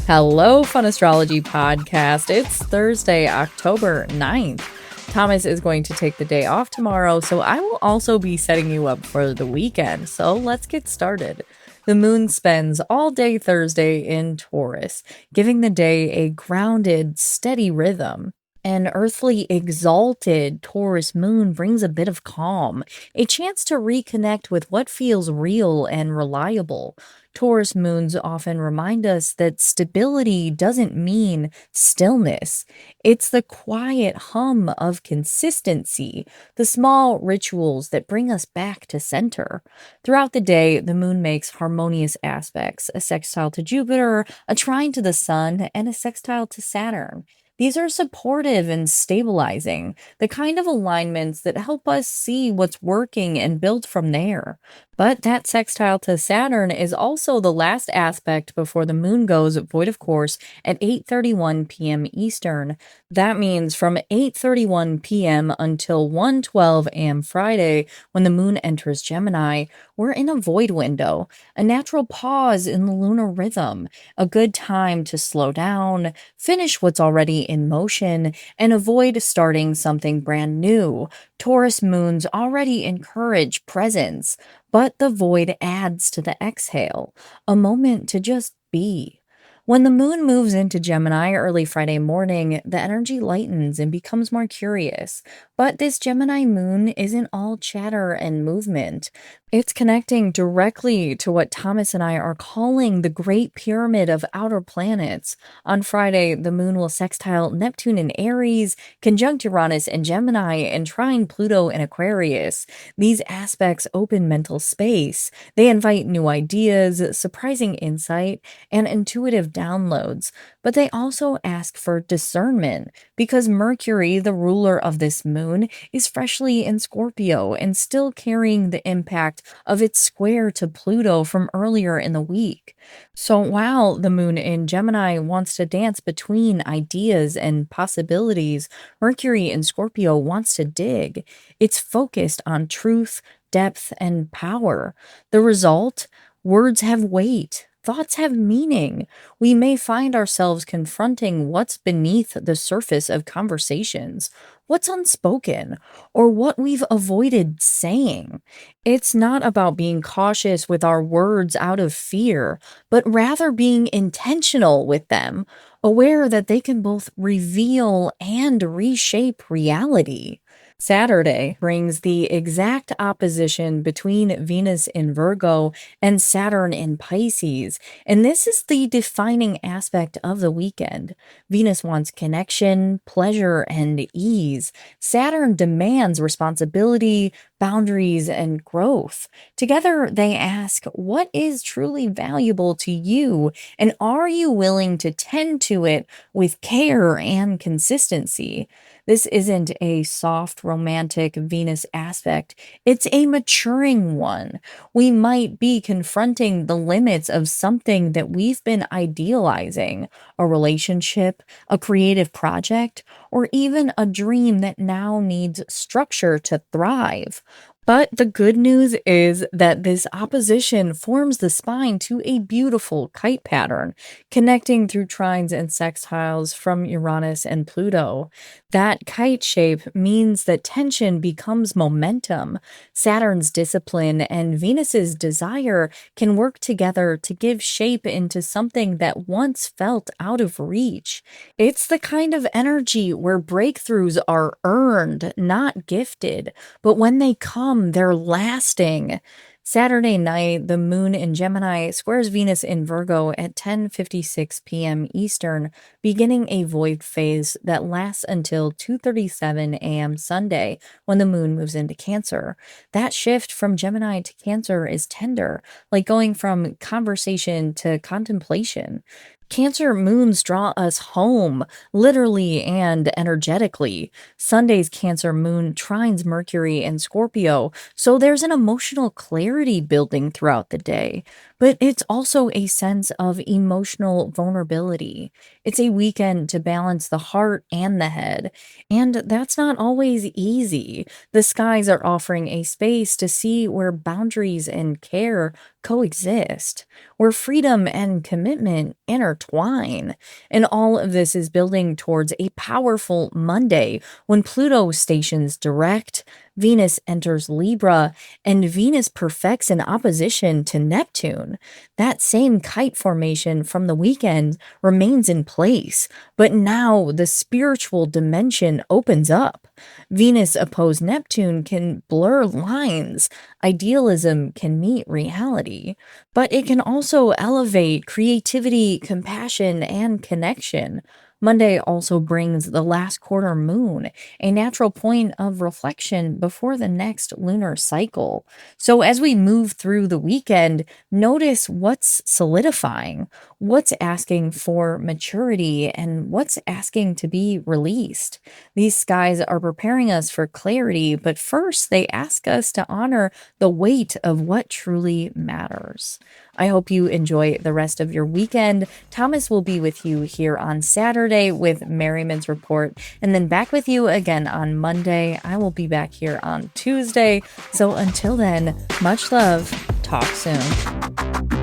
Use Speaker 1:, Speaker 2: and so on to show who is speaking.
Speaker 1: Hello, Fun Astrology Podcast. It's Thursday, October 9th. Thomas is going to take the day off tomorrow, so I will also be setting you up for the weekend. So let's get started. The moon spends all day Thursday in Taurus, giving the day a grounded, steady rhythm. An earthly, exalted Taurus moon brings a bit of calm, a chance to reconnect with what feels real and reliable. Taurus moons often remind us that stability doesn't mean stillness. It's the quiet hum of consistency, the small rituals that bring us back to center. Throughout the day, the moon makes harmonious aspects, a sextile to Jupiter, a trine to the sun, and a sextile to Saturn. These are supportive and stabilizing, the kind of alignments that help us see what's working and build from there. But that sextile to Saturn is also the last aspect before the moon goes void of course at 8:31 p.m. Eastern. That means from 8:31 p.m. until 1:12 a.m. Friday, when the moon enters Gemini, we're in a void window, a natural pause in the lunar rhythm, a good time to slow down, finish what's already in motion, and avoid starting something brand new. Taurus moons already encourage presence, but the void adds to the exhale, a moment to just be. When the moon moves into Gemini early Friday morning, the energy lightens and becomes more curious. But this Gemini moon isn't all chatter and movement. It's connecting directly to what Thomas and I are calling the Great Pyramid of Outer Planets. On Friday, the moon will sextile Neptune in Aries, conjunct Uranus in Gemini, and trine Pluto in Aquarius. These aspects open mental space. They invite new ideas, surprising insight, and intuitive downloads. But they also ask for discernment, because Mercury, the ruler of this moon, is freshly in Scorpio and still carrying the impact of its square to Pluto from earlier in the week. So while the moon in Gemini wants to dance between ideas and possibilities, Mercury in Scorpio wants to dig. It's focused on truth, depth, and power. The result? Words have weight. Thoughts have meaning. We may find ourselves confronting what's beneath the surface of conversations, what's unspoken, or what we've avoided saying. It's not about being cautious with our words out of fear, but rather being intentional with them, aware that they can both reveal and reshape reality. Saturday brings the exact opposition between Venus in Virgo and Saturn in Pisces, and this is the defining aspect of the weekend. Venus wants connection, pleasure, and ease. Saturn demands responsibility, boundaries, and growth. Together, they ask, what is truly valuable to you, and are you willing to tend to it with care and consistency? This isn't a soft, romantic Venus aspect. It's a maturing one. We might be confronting the limits of something that we've been idealizing, a relationship, a creative project, or even a dream that now needs structure to thrive. But the good news is that this opposition forms the spine to a beautiful kite pattern, connecting through trines and sextiles from Uranus and Pluto. That kite shape means that tension becomes momentum. Saturn's discipline and Venus's desire can work together to give shape into something that once felt out of reach. It's the kind of energy where breakthroughs are earned, not gifted, but when they come, they're lasting. Saturday night, the moon in Gemini squares Venus in Virgo at 10:56 p.m. Eastern, beginning a void phase that lasts until 2:37 a.m. Sunday, when the moon moves into Cancer. That shift from Gemini to Cancer is tender, like going from conversation to contemplation. Cancer moons draw us home, literally and energetically. Sunday's Cancer moon trines Mercury and Scorpio, so there's an emotional clarity building throughout the day. but it's also a sense of emotional vulnerability. It's a weekend to balance the heart and the head, and that's not always easy. The skies are offering a space to see where boundaries and care coexist, where freedom and commitment intertwine. And all of this is building towards a powerful Monday when Pluto stations direct, Venus enters Libra, and Venus perfects in opposition to Neptune. That same kite formation from the weekend remains in place, but now the spiritual dimension opens up. Venus opposed Neptune can blur lines, idealism can meet reality, but it can also elevate creativity, compassion, and connection. Monday also brings the last quarter moon, a natural point of reflection before the next lunar cycle. So, as we move through the weekend, notice what's solidifying, what's asking for maturity, and what's asking to be released. These skies are preparing us for clarity, but first they ask us to honor the weight of what truly matters. I hope you enjoy the rest of your weekend. Thomas will be with you here on Saturday with Merriman's Report, and then back with you again on Monday. I will be back here on Tuesday. So until then, much love. Talk soon.